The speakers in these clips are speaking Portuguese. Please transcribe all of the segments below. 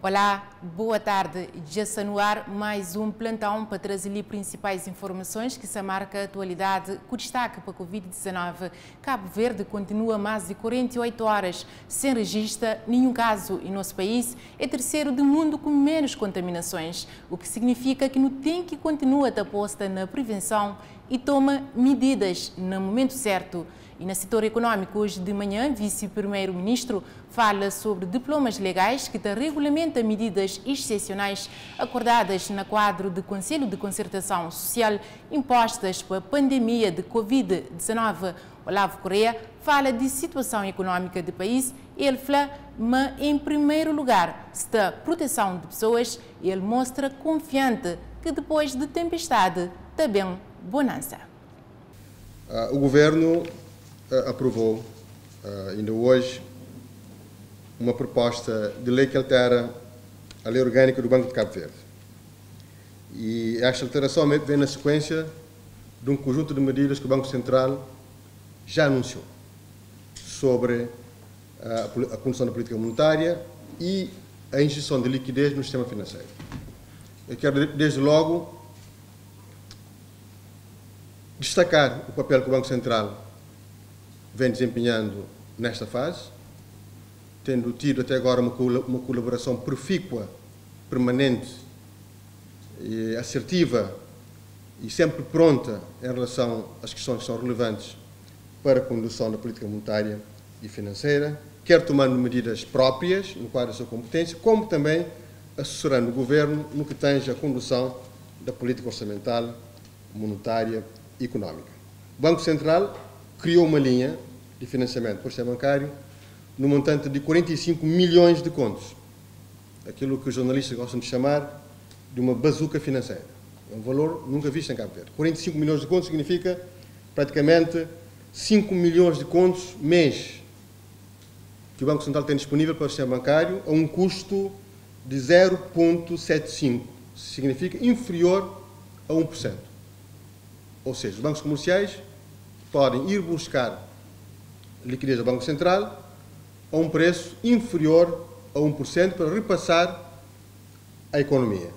Olá, boa tarde. Já está no ar mais um plantão para trazer-lhe principais informações que se marca a atualidade com destaque para a Covid-19. Cabo Verde continua mais de 48 horas sem registro nenhum caso e nosso país é terceiro do mundo com menos contaminações, o que significa que no tempo que continua a estar posta na prevenção e toma medidas no momento certo. E no setor econômico, hoje de manhã, vice-primeiro-ministro fala sobre diplomas legais que regulamentam medidas excepcionais acordadas no quadro do Conselho de Concertação Social impostas pela pandemia de Covid-19. Olavo Correia fala de situação econômica do país. Ele fala, mas em primeiro lugar, está a proteção de pessoas. Ele mostra confiante que depois de tempestade, também bonança. O governo aprovou, ainda hoje, uma proposta de lei que altera a lei orgânica do Banco de Cabo Verde. E esta alteração vem na sequência de um conjunto de medidas que o Banco Central já anunciou sobre a condução da política monetária e a injeção de liquidez no sistema financeiro. Eu quero, desde logo, destacar o papel que o Banco Central vem desempenhando nesta fase, tendo tido até agora uma colaboração profícua, permanente, e assertiva e sempre pronta em relação às questões que são relevantes para a condução da política monetária e financeira, quer tomando medidas próprias, no quadro da sua competência, como também assessorando o Governo no que tange a condução da política orçamental, monetária e económica. O Banco Central criou uma linha de financiamento para o sistema bancário no montante de 45 milhões de contos, aquilo que os jornalistas gostam de chamar de uma bazuca financeira. É um valor nunca visto em Cabo Verde. 45 milhões de contos significa praticamente 5 milhões de contos mês que o Banco Central tem disponível para o sistema bancário a um custo de 0,75, significa inferior a 1%. Ou seja, os bancos comerciais podem ir buscar liquidez do Banco Central a um preço inferior a 1% para repassar a economia.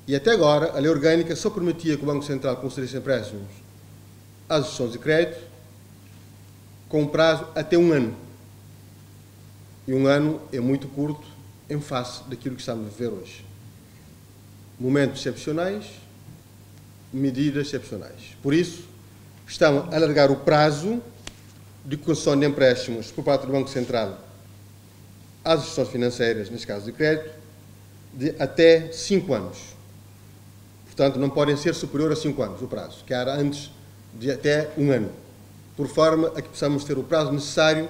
E até agora, a lei orgânica só permitia que o Banco Central concedesse empréstimos às instituições de crédito com um prazo até um ano. E um ano é muito curto em face daquilo que estamos a viver hoje. Momentos excepcionais, medidas excepcionais. Por isso, estão a alargar o prazo de concessão de empréstimos por parte do Banco Central às instituições financeiras, neste caso de crédito, de até 5 anos. Portanto, não podem ser superior a 5 anos o prazo, que era antes de até um ano, por forma a que possamos ter o prazo necessário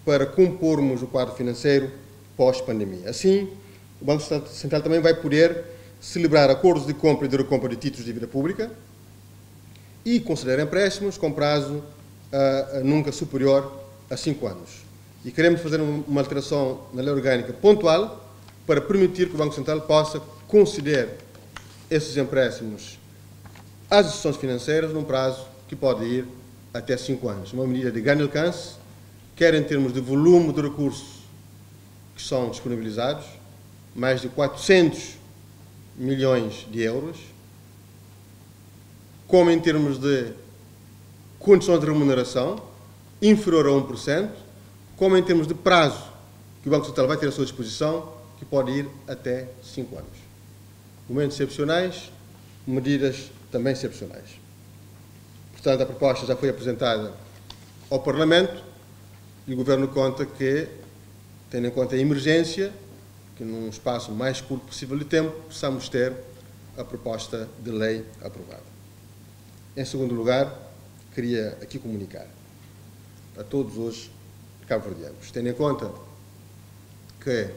para compormos o quadro financeiro pós-pandemia. Assim, o Banco Central também vai poder celebrar acordos de compra e de recompra de títulos de dívida pública e conceder empréstimos com prazo nunca superior a 5 anos. E queremos fazer uma alteração na lei orgânica pontual para permitir que o Banco Central possa conceder esses empréstimos às instituições financeiras num prazo que pode ir até 5 anos. Uma medida de grande alcance, quer em termos de volume de recursos que são disponibilizados, mais de 400 milhões de euros, como em termos de condições de remuneração inferior a 1%, como em termos de prazo que o Banco Central vai ter à sua disposição, que pode ir até 5 anos. Momentos excepcionais, medidas também excepcionais. Portanto, a proposta já foi apresentada ao Parlamento e o Governo conta que, tendo em conta a emergência, que num espaço mais curto possível de tempo, possamos ter a proposta de lei aprovada. Em segundo lugar, queria aqui comunicar a todos os cabo-verdianos, tendo em conta que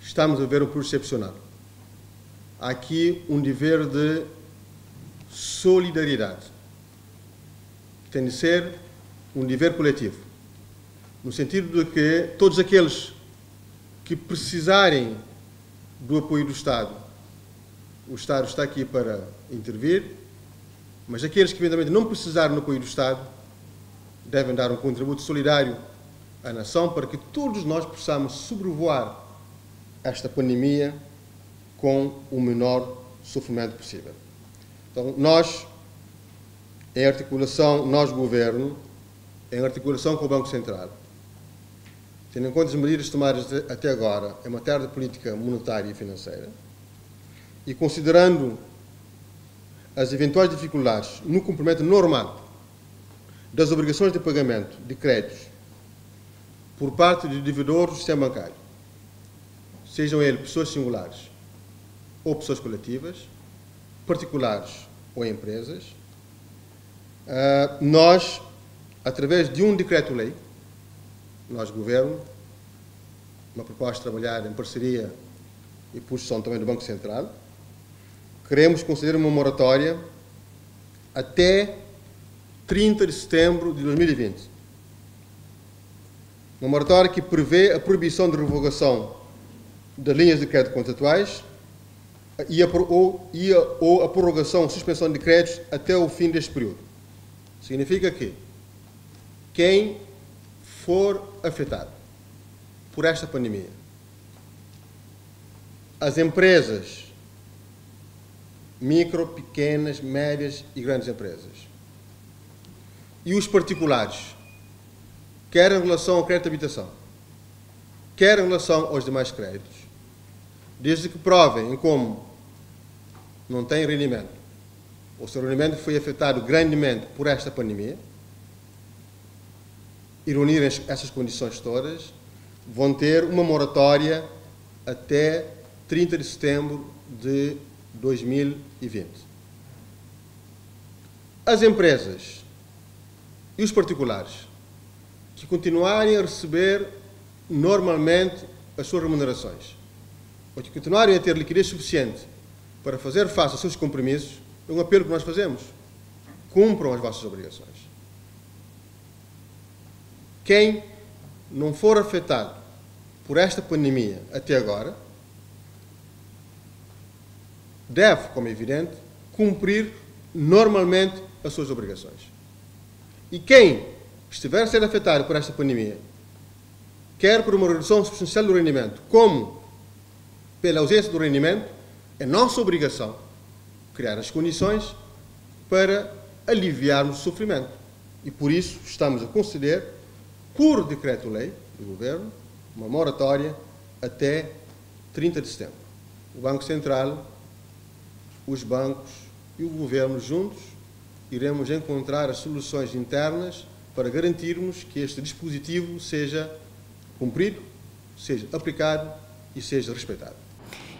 estamos a ver um período excepcional. Há aqui um dever de solidariedade. Tem de ser um dever coletivo, no sentido de que todos aqueles que precisarem do apoio do Estado, o Estado está aqui para intervir, mas aqueles que eventualmente não precisarem do apoio do Estado devem dar um contributo solidário à nação para que todos nós possamos sobrevoar esta pandemia com o menor sofrimento possível. Então, nós, em articulação, nós, Governo, em articulação com o Banco Central, tendo em conta as medidas tomadas até agora em matéria de política monetária e financeira, e considerando as eventuais dificuldades no cumprimento normal das obrigações de pagamento de créditos por parte de devedores do sistema bancário, sejam eles pessoas singulares ou pessoas coletivas, particulares ou empresas, nós, através de um decreto-lei, nós, Governo, uma proposta de trabalhar em parceria e por gestão também do Banco Central, queremos conceder uma moratória até 30 de setembro de 2020. Uma moratória que prevê a proibição de revogação das linhas de crédito contratuais ou a prorrogação ou suspensão de créditos até o fim deste período. Significa que quem for afetado por esta pandemia, as empresas, micro, pequenas, médias e grandes empresas, e os particulares, quer em relação ao crédito de habitação, quer em relação aos demais créditos, desde que provem em como não têm rendimento, ou seu rendimento foi afetado grandemente por esta pandemia, e reunirem essas condições todas, vão ter uma moratória até 30 de setembro de 2020. As empresas e os particulares que continuarem a receber normalmente as suas remunerações, ou que continuarem a ter liquidez suficiente para fazer face aos seus compromissos, é um apelo que nós fazemos. Cumpram as vossas obrigações. Quem não for afetado por esta pandemia até agora, deve, como é evidente, cumprir normalmente as suas obrigações. E quem estiver a ser afetado por esta pandemia, quer por uma redução substancial do rendimento, como pela ausência do rendimento, é nossa obrigação criar as condições para aliviarmos o sofrimento. E por isso estamos a conceder, por decreto-lei do Governo, uma moratória até 30 de setembro. O Banco Central, os bancos e o Governo juntos iremos encontrar as soluções internas para garantirmos que este dispositivo seja cumprido, seja aplicado e seja respeitado.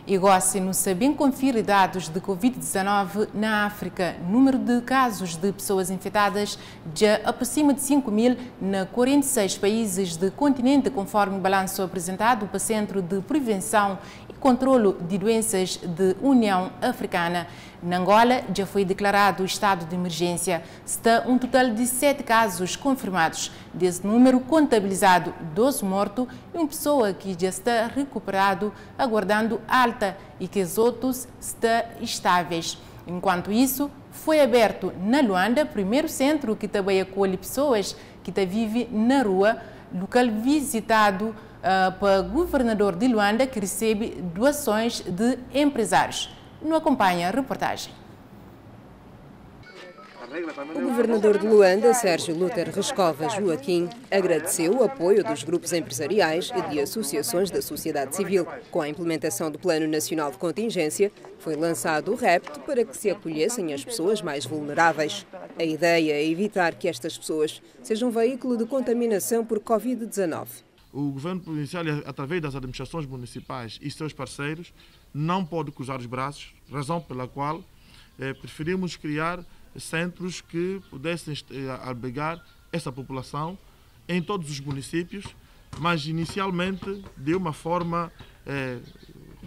Igual-se no Sabim confere dados de Covid-19 na África. Número de casos de pessoas infectadas já aproxima de 5.000 na 46 países do continente, conforme o balanço apresentado pelo Centro de Prevenção e Controlo de Doenças da União Africana. Na Angola, já foi declarado o estado de emergência. Está um total de 7 casos confirmados. Desse número, contabilizado 12 mortos e uma pessoa que já está recuperado, aguardando alta, e que os outros estão estáveis. Enquanto isso, foi aberto na Luanda, primeiro centro que também acolhe pessoas que vivem na rua, local visitado pelo governador de Luanda, que recebe doações de empresários. Não acompanha a reportagem. O governador de Luanda, Sérgio Luther Rescova Joaquim, agradeceu o apoio dos grupos empresariais e de associações da sociedade civil. Com a implementação do Plano Nacional de Contingência, foi lançado o repto para que se acolhessem as pessoas mais vulneráveis. A ideia é evitar que estas pessoas sejam veículo de contaminação por Covid-19. O governo provincial, através das administrações municipais e seus parceiros, não pode cruzar os braços, razão pela qual preferimos criar centros que pudessem albergar essa população em todos os municípios, mas inicialmente de uma forma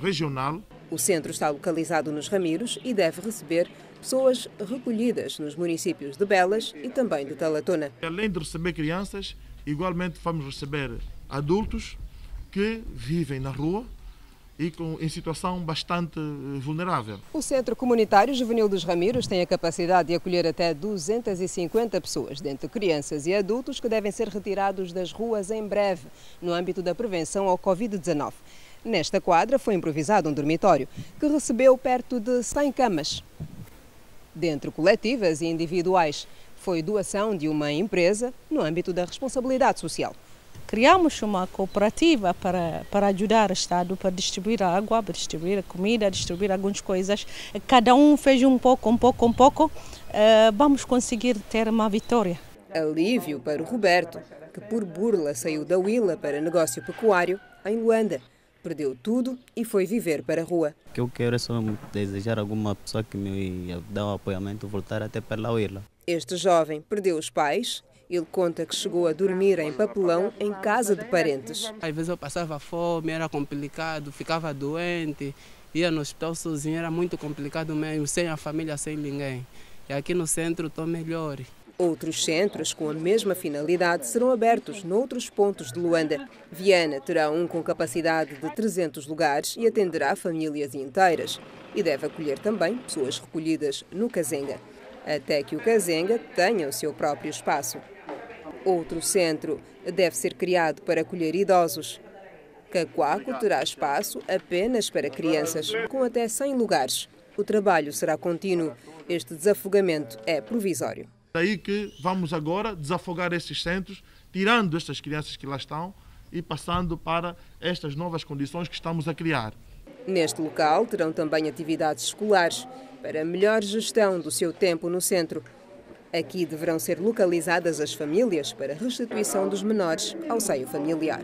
regional. O centro está localizado nos Ramiros e deve receber pessoas recolhidas nos municípios de Belas e também de Talatona. Além de receber crianças, igualmente vamos receber adultos que vivem na rua e em situação bastante vulnerável. O Centro Comunitário Juvenil dos Ramiros tem a capacidade de acolher até 250 pessoas, dentre crianças e adultos que devem ser retirados das ruas em breve, no âmbito da prevenção ao Covid-19. Nesta quadra foi improvisado um dormitório que recebeu perto de 100 camas. Dentre coletivas e individuais, foi doação de uma empresa no âmbito da responsabilidade social. Criamos uma cooperativa para ajudar o Estado, para distribuir a água, para distribuir a comida, distribuir algumas coisas. Cada um fez um pouco. Vamos conseguir ter uma vitória. Alívio para o Roberto, que por burla saiu da Huila para negócio pecuário em Luanda. Perdeu tudo e foi viver para a rua. O que eu quero é só desejar alguma pessoa que me dê um apoiamento voltar até pela Huila. Este jovem perdeu os pais. Ele conta que chegou a dormir em papelão em casa de parentes. Às vezes eu passava fome, era complicado, ficava doente, ia no hospital sozinho, era muito complicado mesmo, sem a família, sem ninguém. E aqui no centro estou melhor. Outros centros com a mesma finalidade serão abertos noutros pontos de Luanda. Viana terá um com capacidade de 300 lugares e atenderá famílias inteiras. E deve acolher também pessoas recolhidas no Kazenga, até que o Kazenga tenha o seu próprio espaço. Outro centro deve ser criado para acolher idosos. Cacoaco terá espaço apenas para crianças, com até 100 lugares. O trabalho será contínuo. Este desafogamento é provisório. Daí que vamos agora desafogar estes centros, tirando estas crianças que lá estão e passando para estas novas condições que estamos a criar. Neste local terão também atividades escolares para melhor gestão do seu tempo no centro. Aqui deverão ser localizadas as famílias para a restituição dos menores ao seio familiar.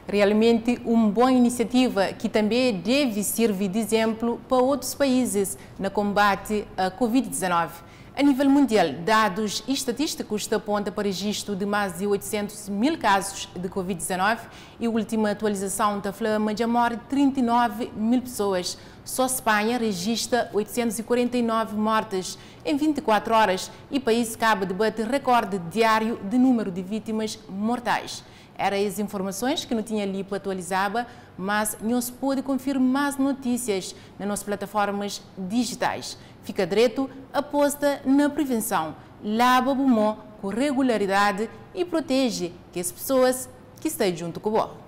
Realmente uma boa iniciativa que também deve servir de exemplo para outros países no combate à Covid-19. A nível mundial, dados estatísticos apontam para o registro de mais de 800 mil casos de Covid-19 e a última atualização da flama já morre 39 mil pessoas. Só Espanha registra 849 mortes em 24 horas e o país acaba de bater recorde diário de número de vítimas mortais. Eram as informações que não tinha ali para atualizar, mas não se pode conferir mais notícias nas nossas plataformas digitais. Fica direito, aposta na prevenção, lava o pulmão com regularidade e protege que as pessoas que estão junto com o